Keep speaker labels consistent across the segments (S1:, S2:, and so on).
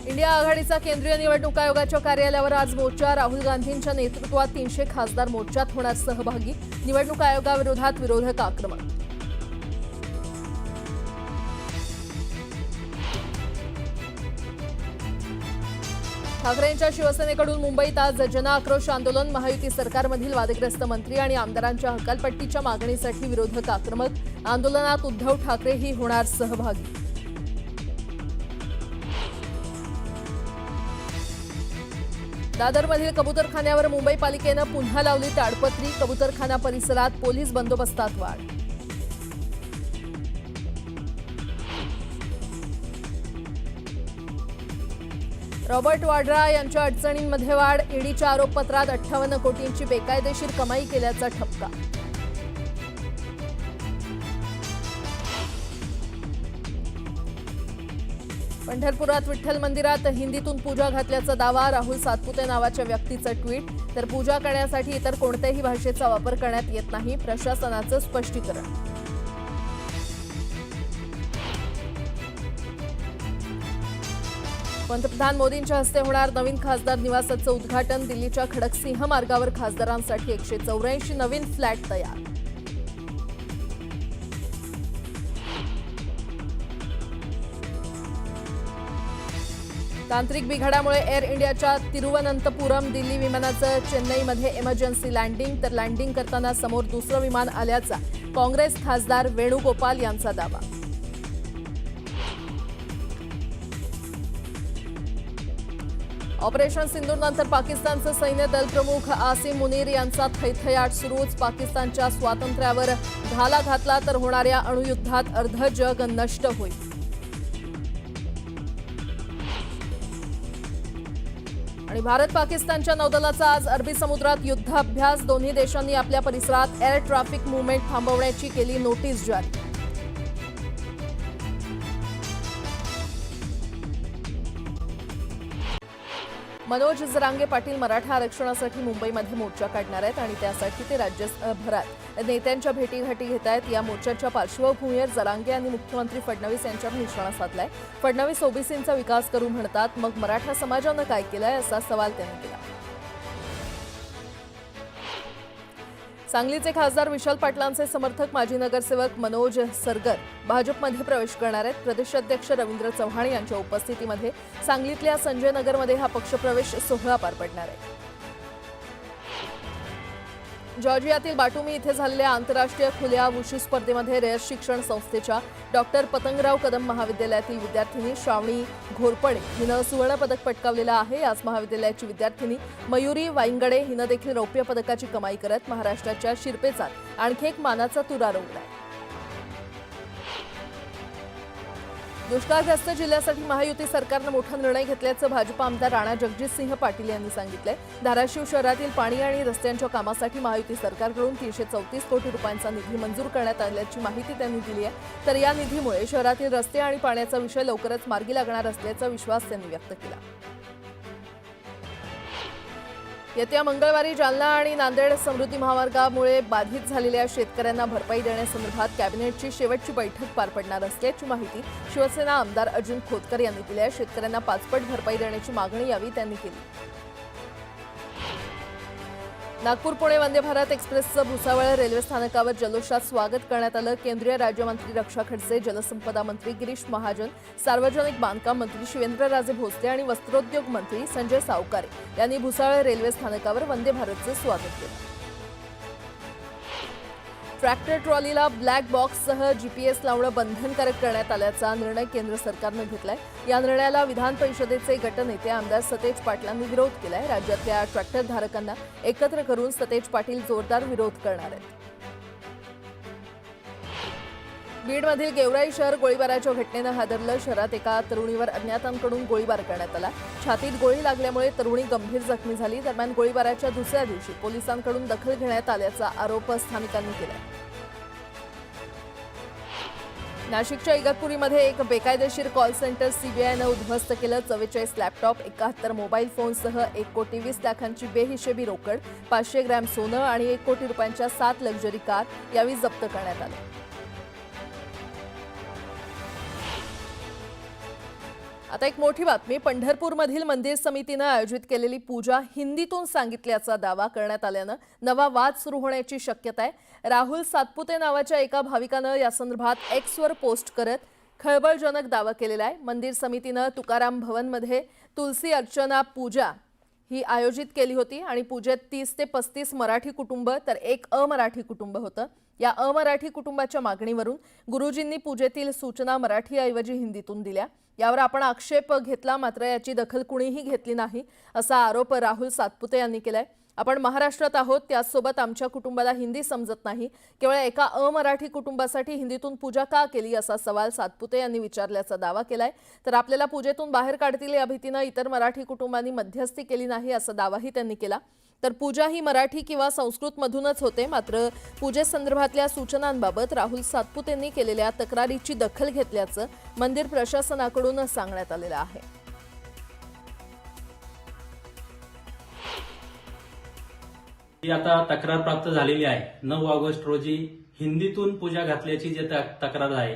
S1: India आघाडीचा केंद्रीय निवडणूक आयोगाच्या कार्यालयावर आज मोर्चा। राहुल गांधींच्या नेतृत्वात 300 खासदार मोर्चात होणार सहभागी। निवडणूक आयोगाविरोधात विरोधक आक्रमक। ठाकरेंच्या शिवसेनेकडून मुंबईत आज जनआक्रोश आंदोलन। महायुती सरकारमधील वादग्रस्त मंत्री आणि आमदारांच्या हकालपट्टीच्या मागणीसाठी विरोधक आक्रमक। आंदोलनात उद्धव ठाकरेही होणार सहभागी। दादरमधील कबूतरखान्यावर मुंबई पालिकेनं पुन्हा लावली ताडपत्री। कबूतरखाना परिसरात पोलीस बंदोबस्तात वाढ। रॉबर्ट वाड्रा यांच्या अडचणींमध्ये वाढ। ईडीच्या आरोपपत्रात 58 कोटींची बेकायदेशीर कमाई केल्याचा ठपका। पंढरपुरात विठ्ठल मंदिरात हिंदीतून पूजा घातल्याचा दावा। राहुल सातपुते नावाच्या व्यक्तीचं ट्विट। तर पूजा करण्यासाठी इतर कोणत्याही भाषेचा वापर करण्यात येत नाही, प्रशासनाचं स्पष्टीकरण। पंतप्रधान मोदींच्या हस्ते होणार नवीन खासदार निवासाचं उद्घाटन। दिल्लीच्या खडकसिंह मार्गावर खासदारांसाठी 184 नवीन फ्लॅट तयार। तांत्रिक बिघाडामुळे एअर इंडियाच्या तिरुवनंतपुरम दिल्ली विमानाचं चेन्नईमध्ये इमर्जन्सी लँडिंग। तर लँडिंग करताना समोर दुसरं विमान आल्याचा काँग्रेस खासदार वेणुगोपाल यांचा दावा। ऑपरेशन सिंदूरनंतर पाकिस्तानचं सैन्य दल प्रमुख आसिम मुनीर यांचा थैथयाट सुरूच। पाकिस्तानच्या स्वातंत्र्यावर घाला घातला तर होणाऱ्या अणुयुद्धात अर्ध जग नष्ट होईल। आणि भारत पाकिस्तानच्या नौदलाचा आज अरबी समुद्रात युद्धाभ्यास। दोन्ही देशांनी आपल्या परिसरात एअर ट्रॅफिक मूव्हमेंट थांबवण्याची केली नोटीस जारी। मनोज जरांगे पाटील मराठा आरक्षणासाठी मुंबईमध्ये मोर्चा काढणार आहेत आणि त्यासाठी ते राज्यभरात नेत्यांच्या भेटीगाठी घेत आहेत। या मोर्चाच्या पार्श्वभूमीवर जरांगे यांनी मुख्यमंत्री फडणवीस यांच्यावर निशाणा साधलाय। फडणवीस ओबीसींचा विकास करू म्हणतात, मग मराठा समाजानं काय केलंय असा सवाल त्यांनी केला। सांगलीचे खासदार विशाल पाटलांचे समर्थक माजी नगरसेवक मनोज सरगर भाजपमध्ये प्रवेश करणार आहेत। प्रदेशाध्यक्ष रवींद्र चव्हाण यांच्या उपस्थितीमध्ये सांगलीतल्या संजय नगरमध्ये हा पक्षप्रवेश सोहळा पार पडणार आहे। जॉर्जियातील बाटुमी इथे झालेल्या आंतरराष्ट्रीय खुल्या वुशू स्पर्धेमध्ये रयत शिक्षण संस्थेच्या डॉक्टर पतंगराव कदम महाविद्यालयातील विद्यार्थिनी श्रावणी घोरपडे हिनं सुवर्णपदक पटकावलेलं आहे। याच महाविद्यालयाची विद्यार्थिनी मयुरी वाईंगडे हिनं देखील रौप्य पदकाची कमाई करत महाराष्ट्राच्या शिरपेचात आणखी एक मानाचा तुरा रोवलाय। दुष्काळग्रस्त जिल्ह्यासाठी महायुती सरकारनं मोठा निर्णय घेतल्याचं भाजप आमदार राणा जगजितसिंह पाटील यांनी सांगितलंय। धाराशिव शहरातील पाणी आणि रस्त्यांच्या कामासाठी महायुती सरकारकडून 334 कोटी रुपयांचा निधी मंजूर करण्यात आल्याची माहिती त्यांनी दिली आहे। तर या निधीमुळे शहरातील रस्ते आणि पाण्याचा विषय लवकरच मार्गी लागणार असल्याचा विश्वास त्यांनी व्यक्त केला। येत्या मंगळवारी जालना आणि नांदेड समृद्धी महामार्गामुळे बाधित झालेल्या शेतकऱ्यांना भरपाई देण्यासंदर्भात कॅबिनेटची शेवटची बैठक पार पडणार असल्याची माहिती शिवसेना आमदार अर्जुन खोतकर यांनी दिली आहे। शेतकऱ्यांना 5 पट भरपाई देण्याची मागणी यावेळी त्यांनी केली। नागपूर पुणे वंदे भारत एक्सप्रेसचं भुसावळ रेल्वे स्थानकावर जल्लोषात स्वागत करण्यात आलं। केंद्रीय राज्यमंत्री रक्षा खडसे, जलसंपदा मंत्री गिरीश महाजन, सार्वजनिक बांधकाम मंत्री शिवेंद्रराजे भोसले आणि वस्त्रोद्योग मंत्री संजय सावकारे यांनी भुसावळ रेल्वे स्थानकावर वंदे भारतचं स्वागत केलं। ट्रॅक्टर ट्रॉलीला ब्लॅक बॉक्ससह जीपीएस लावणं बंधनकारक करण्यात आल्याचा निर्णय केंद्र सरकारनं घेतलाय। या निर्णयाला विधान परिषदेचे गटनेते आमदार सतेज पाटलांनी विरोध केलाय। राज्यातल्या ट्रॅक्टर धारकांना एकत्र करून सतेज पाटील जोरदार विरोध करणार आहेत। बीडमधील गेवराई शहर गोळीबाराच्या घटनेनं हादरलं। शहरात एका तरुणीवर अज्ञातांकडून गोळीबार करण्यात आला। छातीत गोळी लागल्यामुळे तरुणी गंभीर जखमी झाली। दरम्यान गोळीबाराच्या दुसऱ्या दिवशी पोलिसांकडून दखल घेण्यात आल्याचा आरोप स्थानिकांनी केला। नाशिकच्या इगतपुरीमध्ये एक बेकायदेशीर कॉल सेंटर सीबीआयनं उद्ध्वस्त केलं। 44 लॅपटॉप, 71 मोबाईल फोनसह 1,20,00,000ची बेहिशेबी रोकड, 500 ग्रॅम सोनं आणि 1 कोटी रुपयांच्या 7 लक्झरी कार यावेळी जप्त करण्यात आल्या। आता एक मोठी बातमी. पंढरपूरमधील मंदिर समितीनं आयोजित केलेली पूजा हिंदीतून सांगितल्याचा दावा करण्यात आल्यानं नवा वाद सुरू होण्याची शक्यता आहे. राहुल सातपुते नावाच्या एका भाविकानं या संदर्भात एक्सवर पोस्ट करत खळबळजनक दावा केलेला आहे. मंदिर समितीनं तुकाराम भवनमध्ये तुलसी अर्चना पूजा ही आयोजित केली होती आणि पूजेत 30 ते 35 मराठी कुटुंब तर एक अमराठी कुटुंब होतं. या अमराठी कुटुंबाच्या मागणीवरून गुरुजींनी पूजेतील सूचना मराठीऐवजी हिंदीतून दिल्या. यावर आपण आक्षेप घेतला, मात्र याची दखल कुणीही घेतली नाही असा आरोप राहुल सातपुते यांनी केलाय. आपण महाराष्ट्रात आहोत, त्याचसोबत आमच्या कुटुंबाला हिंदी समजत नाही, केवळ एका अमराठी कुटुंबासाठी हिंदीतून पूजा का केली असा सवाल सातपुते यांनी विचारल्याचा दावा केलाय. तर आपल्याला पूजेतून बाहेर काढतील या भीतीनं इतर मराठी कुटुंबांनी मध्यस्थी केली नाही असा दावाही त्यांनी केला. तर पूजा ही मराठी किंवा संस्कृतमधूनच होते, मात्र पूजेसंदर्भातल्या सूचनांबाबत राहुल सातपुतेंनी केलेल्या तक्रारीची दखल घेतल्याचं मंदिर प्रशासनाकडून सांगण्यात आलेलं आहे.
S2: ही आता तक्रार प्राप्त झालेली आहे. 9 ऑगस्ट रोजी हिंदीतून पूजा घातल्याची जे तक्रार आहे,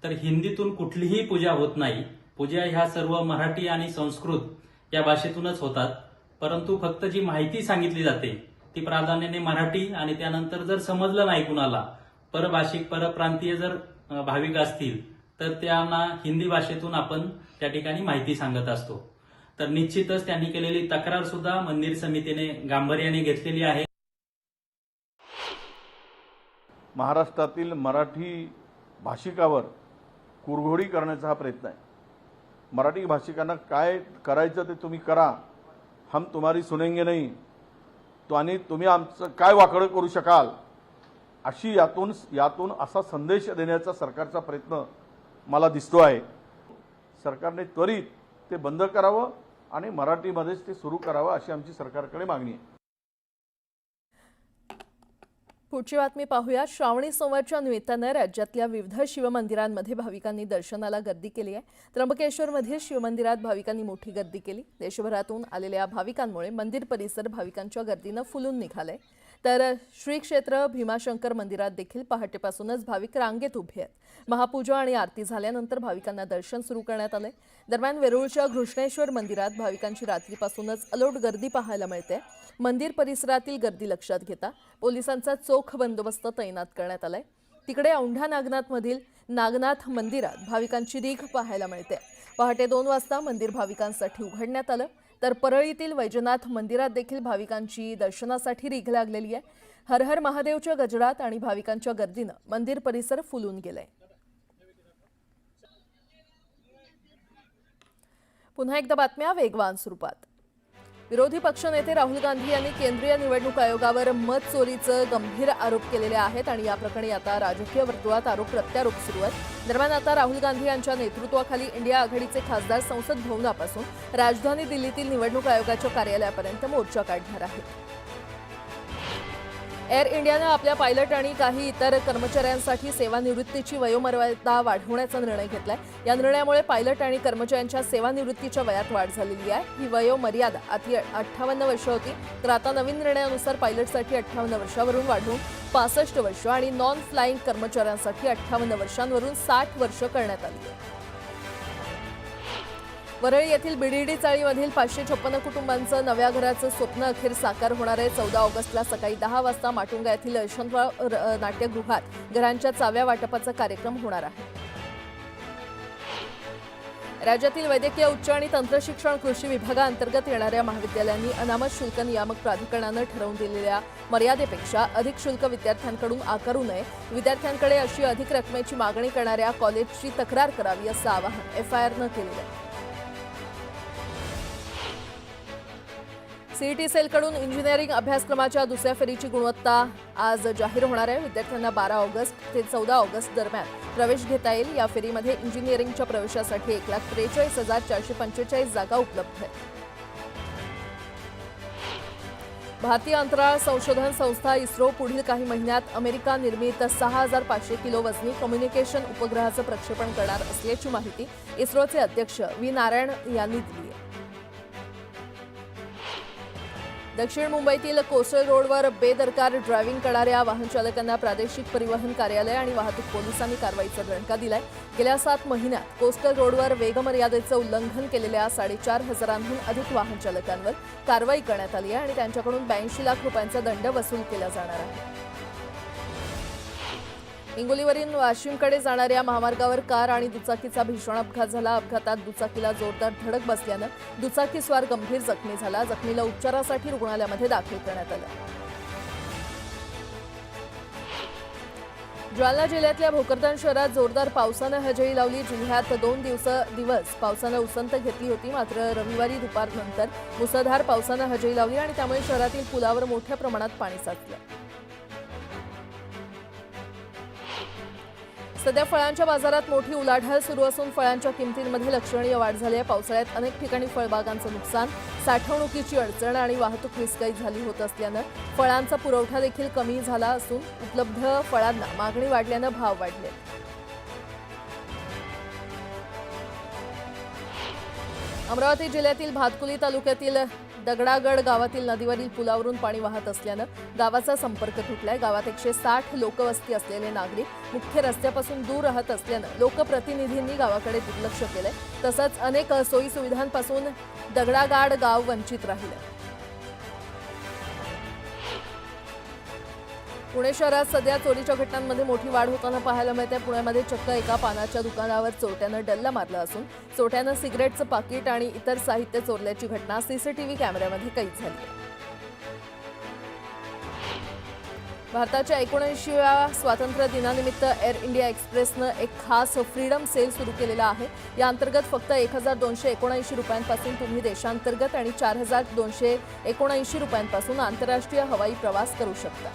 S2: तर हिंदीतून कुठलीही पूजा होत नाही. पूजा ह्या सर्व मराठी आणि संस्कृत या भाषेतूनच होतात. परंतु फक्त जी माहिती सांगितली जाते ती प्राधान्याने मराठी, आणि त्यानंतर जर समजलं नाही कुणाला, परभाषिक परप्रांतीय जर भाविक असतील तर त्यांना हिंदी भाषेतून आपण त्या ठिकाणी माहिती सांगत असतो. तर निश्चितच त्यांनी केलेली तक्रार सुद्धा मंदिर समितीने गांभीर्याने घेतलेली आहे.
S3: महाराष्ट्रातील मराठी भाषिकावर कुरघोडी करण्याचा हा प्रयत्न आहे. मराठी भाषिकांना काय करायचं ते तुम्ही करा, हम तुम्हारी सुनेंगे नहीं, तो आणि तुम्ही आमचं काय वाकडं करू शकाल, अशी यातून असा संदेश देण्याचा सरकारचा प्रयत्न मला दिसतो आहे. सरकारने त्वरित ते बंद करावं आणि मराठीमध्येच ते सुरू करावं अशी आमची सरकारकडे मागणी आहे.
S1: पुढची बातमी पाहूया. श्रावणी सोमवारच्या निमित्तानं राज्यातल्या विविध शिवमंदिरांमध्ये भाविकांनी दर्शनाला गर्दी केली आहे. त्र्यंबकेश्वरमधील शिवमंदिरात भाविकांनी मोठी गर्दी केली. देशभरातून आलेल्या भाविकांमुळे मंदिर परिसर भाविकांच्या गर्दीनं फुलून निघालाय. तर श्री क्षेत्र भीमाशंकर मंदिरात देखील पहाटेपासूनच भाविक रांगेत उभे आहेत. महापूजा आणि आरती झाल्यानंतर भाविकांना दर्शन सुरू करण्यात आले. दरम्यान वेरूळच्या घृष्णेश्वर मंदिरात भाविकांची रात्रीपासूनच अलोट गर्दी पाहायला मिळते. मंदिर परिसरातील गर्दी लक्षात घेता पोलिसांचा चोख बंदोबस्त तैनात करण्यात आलाय. तिकडे औंढा नागनाथमधील नागनाथ मंदिरात भाविकांची रीघ पाहायला मिळते. पहाटे 2 वाजता मंदिर भाविकांसाठी उघडण्यात आलं. तर परळीतील वैजनाथ मंदिरात देखील भाविकांची दर्शनासाठी रीघ लागलेली आहे. हर हर महादेवच्या गजरात आणि भाविकांच्या गर्दीनं मंदिर परिसर फुलून गेलाय. पुन्हा एकदा बातम्या वेगवान स्वरूपात. विरोधी पक्षनेते राहुल गांधी यांनी केंद्रीय निवडणूक आयोगावर मत चोरीचे गंभीर आरोप केलेले आहेत आणि या प्रकरणी आता राजकीय वर्तुळात आरोप प्रत्यारोप सुरू आहेत. दरम्यान आता राहुल गांधी यांच्या नेतृत्वाखाली इंडिया आघाडीचे खासदार संसद भवनापासून राजधानी दिल्लीतील निवडणूक आयोगाच्या कार्यालयापर्यंत मोर्चा काढणार आहेत. एअर इंडियानं आपल्या पायलट आणि काही इतर कर्मचाऱ्यांसाठी सेवानिवृत्तीची वयोमर्यादा वाढवण्याचा निर्णय घेतलाय. या निर्णयामुळे पायलट आणि कर्मचाऱ्यांच्या सेवानिवृत्तीच्या वयात वाढ झालेली आहे. ही वयोमर्यादा आधी 58 वर्ष होती, तर आता नवीन निर्णयानुसार पायलटसाठी 58 वर्षावरून वाढवून 65 वर्ष आणि नॉन फ्लाईंग कर्मचाऱ्यांसाठी 58 वर्षांवरून 60 वर्ष करण्यात आली आहे. वरळी येथील बीडीडी चाळीमधील 556 कुटुंबांचं नव्या घराचं स्वप्न अखेर साकार होणार आहे. 14 ऑगस्टला सकाळी 10 वाजता माटुंगा येथील यशवंतराव नाट्यगृहात घरांच्या चाव्या वाटपाचा कार्यक्रम होणार आहे. राज्यातील वैद्यकीय उच्च आणि तंत्रशिक्षण कृषी विभागाअंतर्गत येणाऱ्या महाविद्यालयांनी अनामत शुल्क नियामक प्राधिकरणानं ठरवून दिलेल्या मर्यादेपेक्षा अधिक शुल्क विद्यार्थ्यांकडून आकारू नये. विद्यार्थ्यांकडे अशी अधिक रकमेची मागणी करणाऱ्या कॉलेजची तक्रार करावी असं आवाहन एफआयआरनं केलं आहे. सीईटी सेलकडून इंजिनिअरिंग अभ्यासक्रमाच्या दुसऱ्या फेरीची गुणवत्ता आज जाहीर होणार आहे. विद्यार्थ्यांना 12 ऑगस्ट ते 14 ऑगस्ट दरम्यान प्रवेश घेता येईल. या फेरीमध्ये इंजिनिअरिंगच्या प्रवेशासाठी 1,43,445 जागा उपलब्ध आहेत. भारतीय अंतराळ संशोधन संस्था इस्रो पुढील काही महिन्यात अमेरिका निर्मित 6,500 किलो वजनी कम्युनिकेशन उपग्रहाचं प्रक्षेपण करणार असल्याची माहिती इस्रोचे अध्यक्ष व्ही नारायण यांनी दिली आहे. दक्षिण मुंबईतील कोस्टल रोडवर बेदरकार ड्रायव्हिंग करणाऱ्या वाहन चालकांना प्रादेशिक परिवहन कार्यालय आणि वाहतूक पोलिसांनी कारवाईचा दणका दिलाय. गेल्या 7 महिन्यात कोस्टल रोडवर वेगमर्यादेचं उल्लंघन केलेल्या 4,500हून अधिक वाहन चालकांवर कारवाई करण्यात आली आहे आणि त्यांच्याकडून 82 लाख रुपयांचा दंड वसूल केला जाणार आहे. हिंगोलीवरून वाशिमकडे जाणाऱ्या महामार्गावर कार आणि दुचाकीचा भीषण अपघात झाला. अपघातात दुचाकीला जोरदार धडक बसल्यानं दुचाकीस्वार गंभीर जखमी झाला. जखमीला उपचारासाठी रुग्णालयामध्ये दाखल करण्यात आलं. जालना जिल्ह्यातल्या भोकरदन शहरात जोरदार पावसानं हजेरी लावली. जिल्ह्यात 2 दिवस पावसानं उसंत घेतली होती. मात्र रविवारी दुपारनंतर मुसळधार पावसानं हजेरी लावली आणि त्यामुळे शहरातील पुलावर मोठ्या प्रमाणात पाणी साचलं. सध्या फळांच्या बाजारात मोठी उलाढाल सुरू असून फळांच्या किमतींमध्ये लक्षणीय वाढ झाली आहे. पावसाळ्यात अनेक ठिकाणी फळबागांचं नुकसान, साठवणुकीची अडचण आणि वाहतूक विस्कळीत झाली होत असल्यानं फळांचा पुरवठा देखील कमी झाला असून उपलब्ध फळांना मागणी वाढल्यानं भाव वाढले. अमरावती जिल्ह्यातील भातकुली तालुक्यातील दगडागड गावातील नदीवरील पुलावरून पाणी वाहत असल्यानं गावाचा संपर्क तुटलाय. गावात 160 लोकवस्ती असलेले नागरिक मुख्य रस्त्यापासून दूर राहत असल्यानं लोकप्रतिनिधींनी गावाकडे दुर्लक्ष केलंय. तसंच अनेक सोयी सुविधांपासून दगडागाड गाव वंचित राहिलं. पुणे शहरात सध्या चोरीच्या घटनांमध्ये मोठी वाढ होताना पाहायला मिळते. पुण्यामध्ये चक्क एका पानाच्या दुकानावर चोरट्यानं डल्ला मारला असून चोरट्यानं सिगारेटचं पाकिट आणि इतर साहित्य चोरल्याची घटना सीसीटीव्ही कॅमेऱ्यामध्ये कैद झाली. भारताच्या 79व्या स्वातंत्र्य दिनानिमित्त एअर इंडिया एक्सप्रेसनं एक खास फ्रीडम सेल सुरू केलेला आहे. या अंतर्गत फक्त 1,279 रुपयांपासून तुम्ही देशांतर्गत आणि 4,279 रुपयांपासून आंतरराष्ट्रीय हवाई प्रवास करू शकता.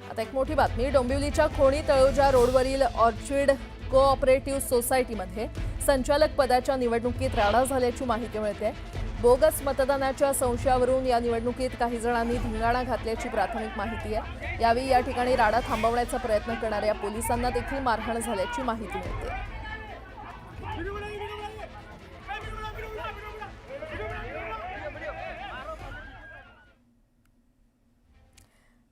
S1: आता एक मोठी बातमी. डोंबिवलीच्या खोणी तळोजा रोडवरील ऑर्चिड कोऑपरेटिव्ह सोसायटीमध्ये संचालक पदाच्या निवडणुकीत राडा झाल्याची माहिती मिळते. बोगस मतदानाच्या संशयावरून या निवडणुकीत काही जणांनी धिंगाणा घातल्याची प्राथमिक माहिती आहे. यावेळी या ठिकाणी राडा थांबवण्याचा प्रयत्न करणाऱ्या पोलिसांना देखील मारहाण झाल्याची माहिती मिळते.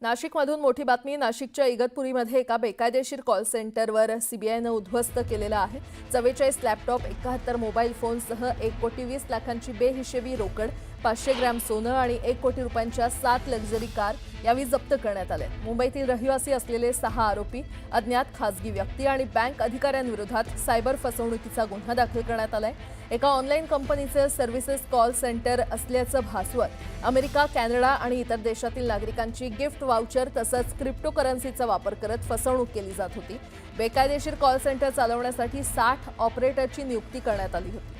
S1: नाशिकमधून मोठी बातमी. नाशिकच्या इगतपुरीमध्ये एका बेकायदेशीर कॉल सेंटरवर सीबीआयनं उद्ध्वस्त केलेलं आहे. 44 लॅपटॉप, 71 मोबाईल फोनसह 1,20 लाखांची बेहिशेबी रोकड, 500 ग्रॅम सोनं आणि 1 कोटी रुपयांच्या 7 लक्झरी कार यावेळी जप्त करण्यात आले. मुंबईतील रहिवासी असलेले 6 आरोपी, अज्ञात खासगी व्यक्ती आणि बँक अधिकाऱ्यांविरोधात सायबर फसवणुकीचा गुन्हा दाखल करण्यात आलाय. एका ऑनलाईन कंपनीचे सर्व्हिसेस कॉल सेंटर असल्याचं भासवत अमेरिका, कॅनडा आणि इतर देशातील नागरिकांची गिफ्ट वाउचर तसंच क्रिप्टोकरन्सीचा वापर करत फसवणूक केली जात होती. बेकायदेशीर कॉल सेंटर चालवण्यासाठी 60 ऑपरेटरची नियुक्ती करण्यात आली होती.